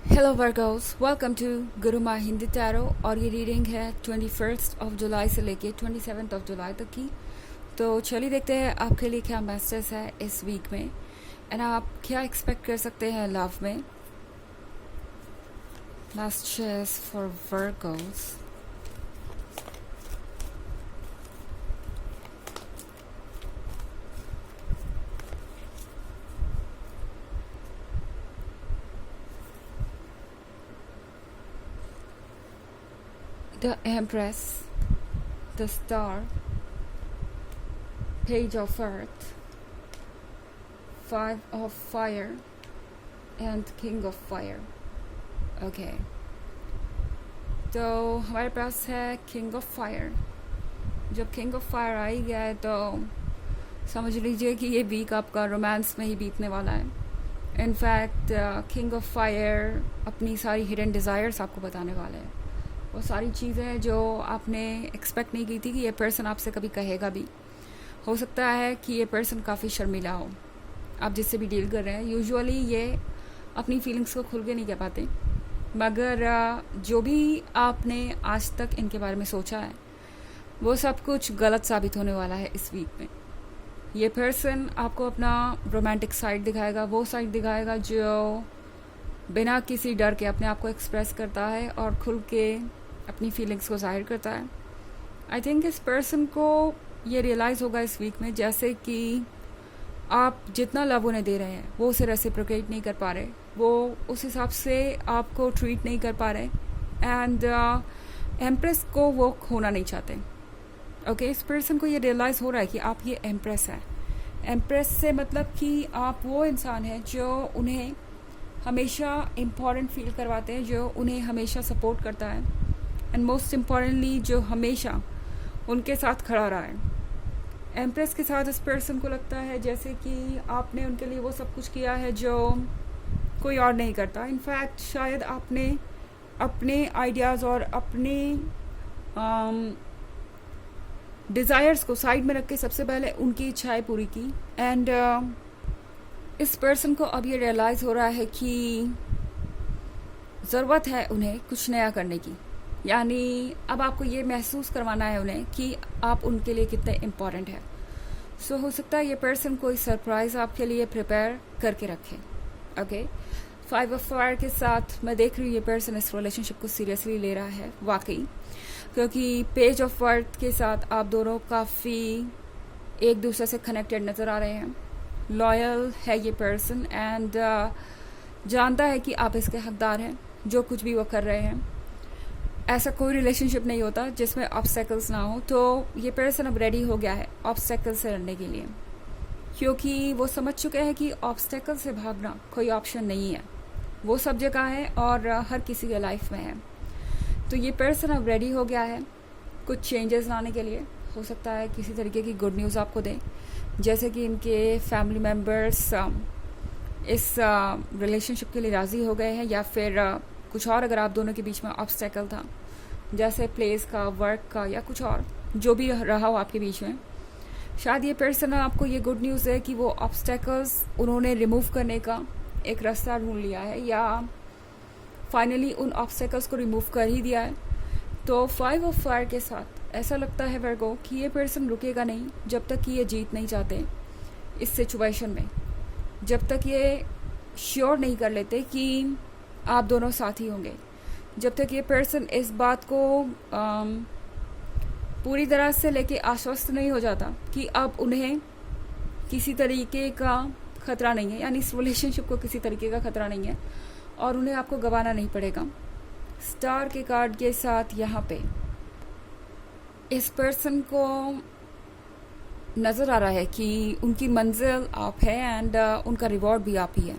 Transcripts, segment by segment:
Hello Virgo's, welcome to गुरु माँ Hindi tarot. और ये रीडिंग है 21 जुलाई से लेके 27 जुलाई तक की। तो चलिए देखते हैं आपके लिए क्या मैसेज है इस वीक में एंड आप क्या एक्सपेक्ट कर सकते हैं लव में। Message for Virgo's. The empress, the star, page of earth, 5 of fire and king of fire. Okay, तो हमारे पास है किंग ऑफ फायर। जब किंग ऑफ फायर आ ही गया है तो समझ लीजिए कि ये वीक आपका रोमांस में ही बीतने वाला है। इनफैक्ट किंग ऑफ फायर अपनी सारी हिडन डिज़ायर्स आपको बताने वाले हैं। वो सारी चीज़ें जो आपने एक्सपेक्ट नहीं की थी कि ये पर्सन आपसे कभी कहेगा भी। हो सकता है कि ये पर्सन काफ़ी शर्मीला हो, आप जिससे भी डील कर रहे हैं। यूजुअली ये अपनी फीलिंग्स को खुल के नहीं कह पाते, मगर जो भी आपने आज तक इनके बारे में सोचा है वो सब कुछ गलत साबित होने वाला है इस वीक में। ये पर्सन आपको अपना रोमांटिक साइड दिखाएगा, वो साइड दिखाएगा जो बिना किसी डर के अपने आप को एक्सप्रेस करता है और खुल के अपनी फीलिंग्स को जाहिर करता है। आई थिंक इस पर्सन को ये रियलाइज़ होगा इस वीक में, जैसे कि आप जितना लव उन्हें दे रहे हैं वो उसे रेसिप्रोकेट नहीं कर पा रहे, वो उस हिसाब से आपको ट्रीट नहीं कर पा रहे एंड एम्प्रेस को वो खोना नहीं चाहते। ओके, इस पर्सन को ये रियलाइज़ हो रहा है कि आप ये एम्प्रेस है। एम्प्रेस से मतलब कि आप वो इंसान हैं जो उन्हें हमेशा इम्पॉर्टेंट फील करवाते हैं, जो उन्हें हमेशा सपोर्ट करता है एंड मोस्ट इम्पॉर्टेंटली जो हमेशा उनके साथ खड़ा रहा है। एम्प्रेस के साथ इस पर्सन को लगता है जैसे कि आपने उनके लिए वो सब कुछ किया है जो कोई और नहीं करता। इनफैक्ट शायद आपने अपने आइडियाज़ और अपने डिज़ायर्स को साइड में रख के सबसे पहले उनकी इच्छाएं पूरी की एंड इस पर्सन को अब ये रियलाइज़ हो रहा है कि ज़रूरत है उन्हें कुछ नया करने की। यानी अब आपको ये महसूस करवाना है उन्हें कि आप उनके लिए कितने इम्पॉर्टेंट हैं। सो हो सकता है ये पर्सन कोई सरप्राइज़ आपके लिए प्रिपेयर करके रखे। ओके, 5 of fire के साथ मैं देख रही हूँ ये पर्सन इस रिलेशनशिप को सीरियसली ले रहा है वाकई, क्योंकि पेज ऑफ अर्थ के साथ आप दोनों काफ़ी एक दूसरे से कनेक्टेड नज़र आ रहे हैं। लॉयल है ये पर्सन एंड जानता है कि आप इसके हकदार हैं जो कुछ भी वो कर रहे हैं। ऐसा कोई रिलेशनशिप नहीं होता जिसमें ऑब्स्टेकल्स ना हो, तो ये पर्सन अब रेडी हो गया है ऑब्स्टेकल से लड़ने के लिए, क्योंकि वो समझ चुके हैं कि ऑब्स्टेकल से भागना कोई ऑप्शन नहीं है। वो सब जगह है और हर किसी के लाइफ में है। तो ये पर्सन अब रेडी हो गया है कुछ चेंजेस लाने के लिए। हो सकता है किसी तरीके की गुड न्यूज़ आपको दें, जैसे कि इनके फैमिली मेम्बर्स इस रिलेशनशिप के लिए राज़ी हो गए हैं, या फिर कुछ और अगर आप दोनों के बीच में ऑब्स्टेकल था, जैसे प्लेस का, वर्क का, या कुछ और जो भी रहा हो आपके बीच में। शायद ये पर्सन आपको ये गुड न्यूज़ है कि वो ऑब्स्टेकल्स उन्होंने रिमूव करने का एक रास्ता ढूंढ लिया है, या फाइनली उन ऑब्स्टेकल्स को रिमूव कर ही दिया है। तो 5 of fire के साथ ऐसा लगता है वर्गो कि ये पर्सन रुकेगा नहीं जब तक कि ये जीत नहीं चाहते इस सिचुएशन में, जब तक ये श्योर नहीं कर लेते कि आप दोनों साथी होंगे, जब तक ये पर्सन इस बात को पूरी तरह से लेके आश्वस्त नहीं हो जाता कि अब उन्हें किसी तरीके का खतरा नहीं है, यानी इस रिलेशनशिप को किसी तरीके का खतरा नहीं है और उन्हें आपको गंवाना नहीं पड़ेगा। स्टार के कार्ड के साथ यहाँ पे इस पर्सन को नज़र आ रहा है कि उनकी मंजिल आप है एंड उनका रिवॉर्ड भी आप ही है।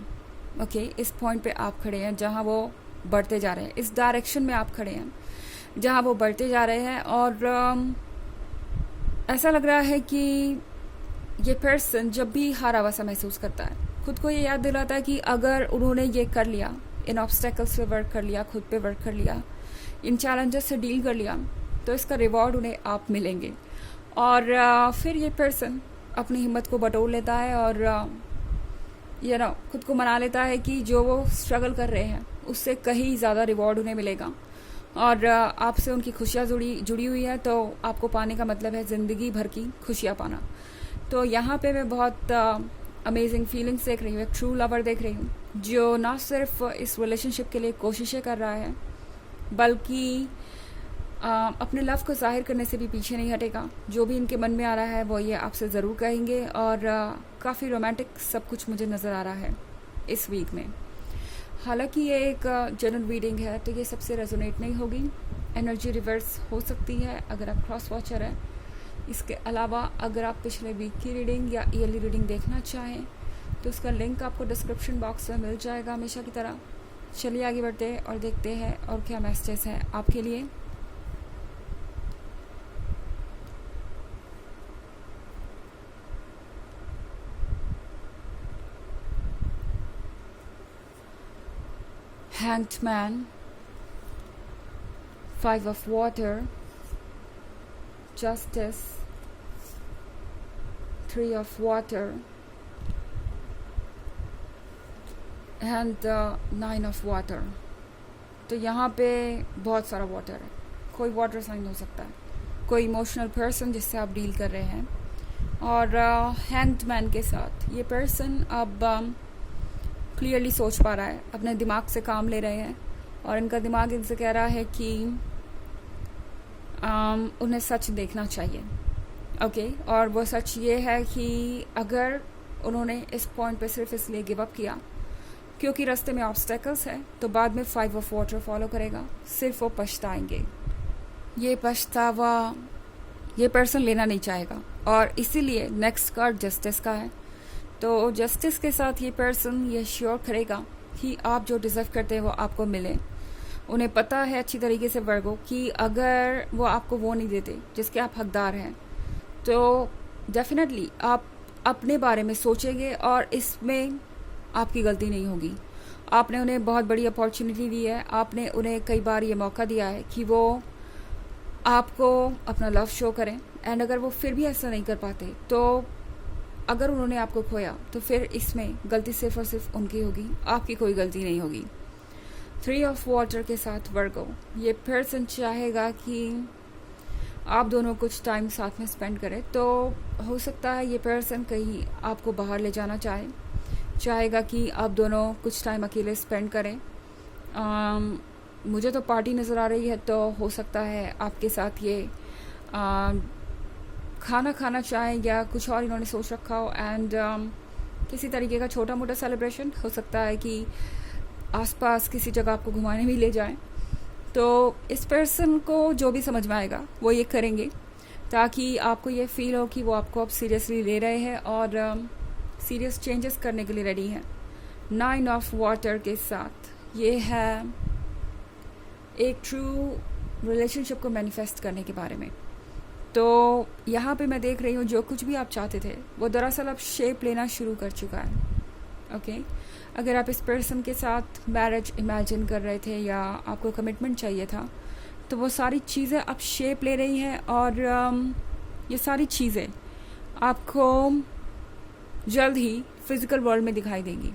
ओके, इस पॉइंट पे आप खड़े हैं जहाँ वो बढ़ते जा रहे हैं, इस डायरेक्शन में आप खड़े हैं जहाँ वो बढ़ते जा रहे हैं। और ऐसा लग रहा है कि ये पर्सन जब भी हारा हुआ सा महसूस करता है, खुद को ये याद दिलाता है कि अगर उन्होंने ये कर लिया, इन ऑब्स्टेकल्स पे वर्क कर लिया, खुद पे वर्क कर लिया, इन चैलेंजेस से डील कर लिया, तो इसका रिवॉर्ड उन्हें आप मिलेंगे। और फिर ये पर्सन अपनी हिम्मत को बटोर लेता है और खुद को मना लेता है कि जो वो स्ट्रगल कर रहे हैं उससे कहीं ज़्यादा रिवॉर्ड उन्हें मिलेगा, और आपसे उनकी खुशियाँ जुड़ी हुई है, तो आपको पाने का मतलब है ज़िंदगी भर की खुशियाँ पाना। तो यहाँ पे मैं बहुत अमेजिंग फीलिंग्स देख रही हूँ, एक ट्रू लवर देख रही हूँ जो ना सिर्फ इस रिलेशनशिप के लिए कोशिशें कर रहा है, बल्कि अपने लव को जाहिर करने से भी पीछे नहीं हटेगा। जो भी इनके मन में आ रहा है वो ये आपसे ज़रूर कहेंगे, और काफ़ी रोमांटिक सब कुछ मुझे नज़र आ रहा है इस वीक में। हालांकि ये एक जनरल रीडिंग है, तो ये सबसे रेजोनेट नहीं होगी, एनर्जी रिवर्स हो सकती है अगर आप क्रॉस वॉचर हैं। इसके अलावा अगर आप पिछले वीक की रीडिंग या ईयरली रीडिंग देखना चाहें तो उसका लिंक आपको डिस्क्रिप्शन बॉक्स में मिल जाएगा हमेशा की तरह। चलिए आगे बढ़ते हैं और देखते हैं और क्या मैसेजेस हैं आपके लिए। Hanged Man, 5 of Water, Justice, 3 of Water, and 9 of Water। तो यहाँ पे बहुत सारा वाटर है, कोई वाटर साइन हो सकता है, कोई इमोशनल पर्सन जिससे आप डील कर रहे हैं, और हैंग्ड मैन के साथ ये पर्सन अब क्लियरली सोच पा रहा है, अपने दिमाग से काम ले रहे हैं, और इनका दिमाग इनसे कह रहा है कि उन्हें सच देखना चाहिए। ओके, और वो सच ये है कि अगर उन्होंने इस पॉइंट पे सिर्फ इसलिए गिव अप किया क्योंकि रास्ते में ऑब्स्टेकल्स है, तो बाद में 5 ऑफ वाटर फॉलो करेगा, सिर्फ वो पछताएंगे। ये पछतावा ये पर्सन लेना नहीं चाहेगा, और इसीलिए नेक्स्ट कार्ड जस्टिस का है। तो जस्टिस के साथ ये पर्सन ये श्योर करेगा कि आप जो डिज़र्व करते हैं वो आपको मिले। उन्हें पता है अच्छी तरीके से वर्गो कि अगर वो आपको वो नहीं देते जिसके आप हकदार हैं, तो डेफिनेटली आप अपने बारे में सोचेंगे और इसमें आपकी गलती नहीं होगी। आपने उन्हें बहुत बड़ी अपॉर्चुनिटी दी है, आपने उन्हें कई बार ये मौका दिया है कि वो आपको अपना लव शो करें, एंड अगर वो फिर भी ऐसा नहीं कर पाते, तो अगर उन्होंने आपको खोया तो फिर इसमें गलती सिर्फ और सिर्फ उनकी होगी, आपकी कोई गलती नहीं होगी। 3 ऑफ वाटर के साथ वर्गो, ये पर्सन चाहेगा कि आप दोनों कुछ टाइम साथ में स्पेंड करें। तो हो सकता है ये पर्सन कहीं आपको बाहर ले जाना चाहेगा कि आप दोनों कुछ टाइम अकेले स्पेंड करें। मुझे तो पार्टी नज़र आ रही है, तो हो सकता है आपके साथ ये खाना खाना चाहें या कुछ और इन्होंने सोच रखा हो, एंड किसी तरीके का छोटा मोटा सेलिब्रेशन हो सकता है कि आसपास किसी जगह आपको घुमाने भी ले जाएं। तो इस पर्सन को जो भी समझ में आएगा वो ये करेंगे, ताकि आपको ये फील हो कि वो आपको अब सीरियसली ले रहे हैं और सीरियस चेंजेस करने के लिए रेडी हैं। 9 ऑफ वाटर के साथ ये है एक ट्रू रिलेशनशिप को मैनिफेस्ट करने के बारे में। तो यहाँ पे मैं देख रही हूँ जो कुछ भी आप चाहते थे वो दरअसल अब शेप लेना शुरू कर चुका है। ओके, अगर आप इस पर्सन के साथ मैरिज इमेजिन कर रहे थे या आपको कमिटमेंट चाहिए था, तो वो सारी चीज़ें अब शेप ले रही हैं, और ये सारी चीज़ें आपको जल्द ही फिज़िकल वर्ल्ड में दिखाई देंगी।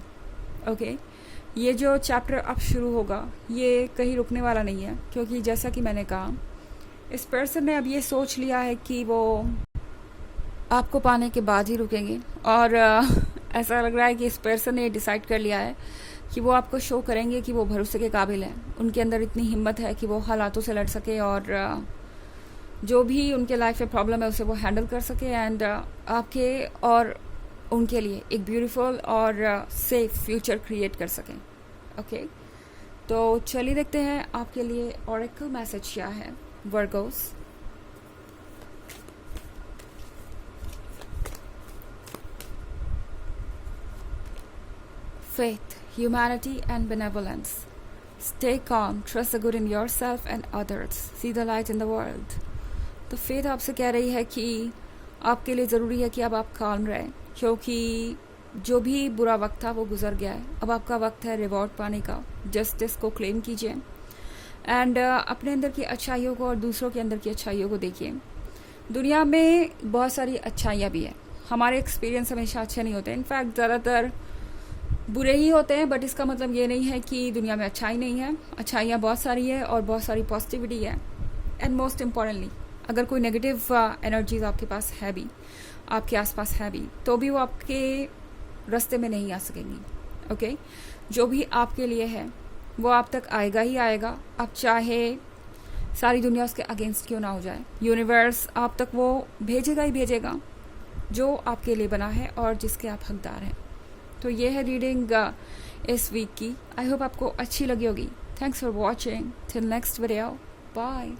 ओके, ये जो चैप्टर अब शुरू होगा ये कहीं रुकने वाला नहीं है, क्योंकि जैसा कि मैंने कहा इस पर्सन ने अब ये सोच लिया है कि वो आपको पाने के बाद ही रुकेंगे, और ऐसा लग रहा है कि इस पर्सन ने डिसाइड कर लिया है कि वो आपको शो करेंगे कि वो भरोसे के काबिल हैं। उनके अंदर इतनी हिम्मत है कि वो हालातों से लड़ सके, और जो भी उनके लाइफ में प्रॉब्लम है उसे वो हैंडल कर सके, एंड आपके और उनके लिए एक ब्यूटीफुल और सेफ फ्यूचर क्रिएट कर सकें। ओके, तो चलिए देखते हैं आपके लिए ऑरेकल मैसेज क्या है Virgos। Faith, humanity and benevolence. Stay calm, trust the good in yourself and others, see the light in the world। तो फेथ आपसे कह रही है कि आपके लिए ज़रूरी है कि अब आप काम रहें, क्योंकि जो भी बुरा वक्त था वो गुजर गया है। अब आपका वक्त है रिवॉर्ड पाने का। जस्टिस को क्लेम कीजिए, एंड अपने अंदर की अच्छाइयों को और दूसरों के अंदर की अच्छाइयों को देखिए। दुनिया में बहुत सारी अच्छाइयाँ भी हैं, हमारे एक्सपीरियंस हमेशा अच्छे नहीं होते। इनफैक्ट ज़्यादातर बुरे ही होते हैं, बट इसका मतलब ये नहीं है कि दुनिया में अच्छाई नहीं है। अच्छाइयाँ बहुत सारी है और बहुत सारी पॉजिटिविटी है। एंड मोस्ट इम्पॉर्टेंटली, अगर कोई नेगेटिव एनर्जीज आपके पास है भी, आपके आसपास है भी, तो भी वो आपके रास्ते में नहीं आ सकेंगी। ओके, जो भी आपके लिए है वो आप तक आएगा ही आएगा। आप चाहे सारी दुनिया उसके अगेंस्ट क्यों ना हो जाए, यूनिवर्स आप तक वो भेजेगा ही भेजेगा जो आपके लिए बना है और जिसके आप हकदार हैं। तो ये है रीडिंग इस वीक की। आई होप आपको अच्छी लगी होगी। Thanks for watching. Till next video, bye.